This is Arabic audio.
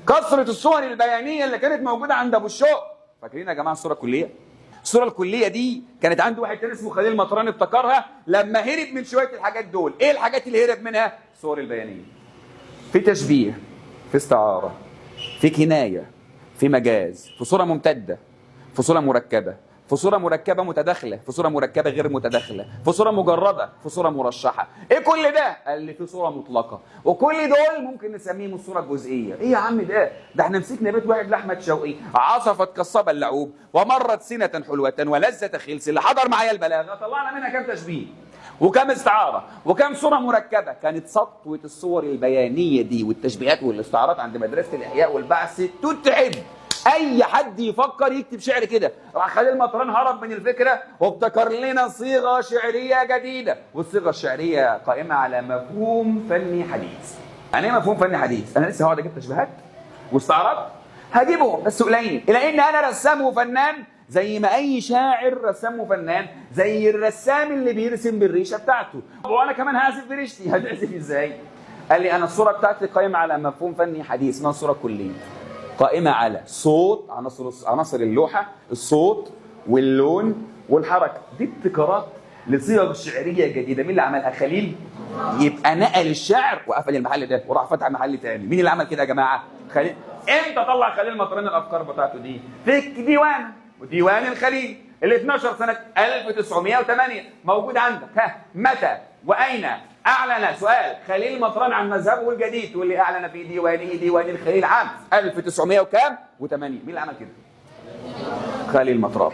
كثرة الصور البيانية اللي كانت موجودة عند أبو الشوق. فاكرين يا جماعة الصورة الكلية؟ الصورة الكلية دي كانت عند واحد تاني اسمه خليل مطران، ابتكرها لما هرب من شوية الحاجات دول. إيه الحاجات اللي هرب منها؟ الصور البيانية. في تشبيه، في استعارة، في كناية، في مجاز، في صورة ممتدة، في صورة مركبة، في صورة مركبة متداخلة، في صورة مركبة غير متداخلة، في صورة مجردة، في صورة مرشحة. ايه كل ده؟ قال لي في صورة مطلقة، وكل دول ممكن نسميهم الصورة الجزئية. ايه يا عم ده احنا مسكنا بيت واحد لأحمد شوقي، عصفت كالصبا اللعوب ومرت سنة حلوة ولذة خلس، اللي حضر معايا البلاغة طلعنا منها كام تشبيه وكم استعارة وكم صورة مركبة. كانت سطوة الصور البيانية دي والتشبيهات والاستعارات عند مدرسة الإحياء والبعث تتعب اي حد يفكر يكتب شعر كده. راح خليل مطران هرب من الفكره وابتكر لنا صيغه شعريه جديده، والصيغه الشعريه قائمه على مفهوم فني حديث. يعني ايه مفهوم فني حديث؟ انا لسه هقعد اجيب تشبيهات واستعارات، هجيبهم بس قليل، الى ان انا رسام وفنان زي ما اي شاعر رسام وفنان، زي الرسام اللي بيرسم بالريشه بتاعته. وانا كمان هعزف بريشتي. هتعزف ازاي؟ قال لي انا الصوره بتاعتي قائمه على مفهوم فني حديث اسمها الصوره الكليه، قائمة على صوت، عناصر اللوحة، الصوت واللون والحركة. دي ابتكارات لصيغ شعرية جديدة. مين اللي عملها؟ خليل. يبقى نقل الشعر وقفل المحل ده وراح فتح محل تاني. مين اللي عمل كده يا جماعة؟ خليل. امتى طلع خليل مطران الافكار بتاعته دي؟ في ديوان، وديوان الخليل اللي 12 سنة 1908 موجود عندك. ها متى واين اعلن سؤال خليل مطران عن مذهبه الجديد؟ واللي اعلن في ديوانه ديوان الخليل عام 1900 وكام و8. مين اللي عمل كده؟ خليل مطران.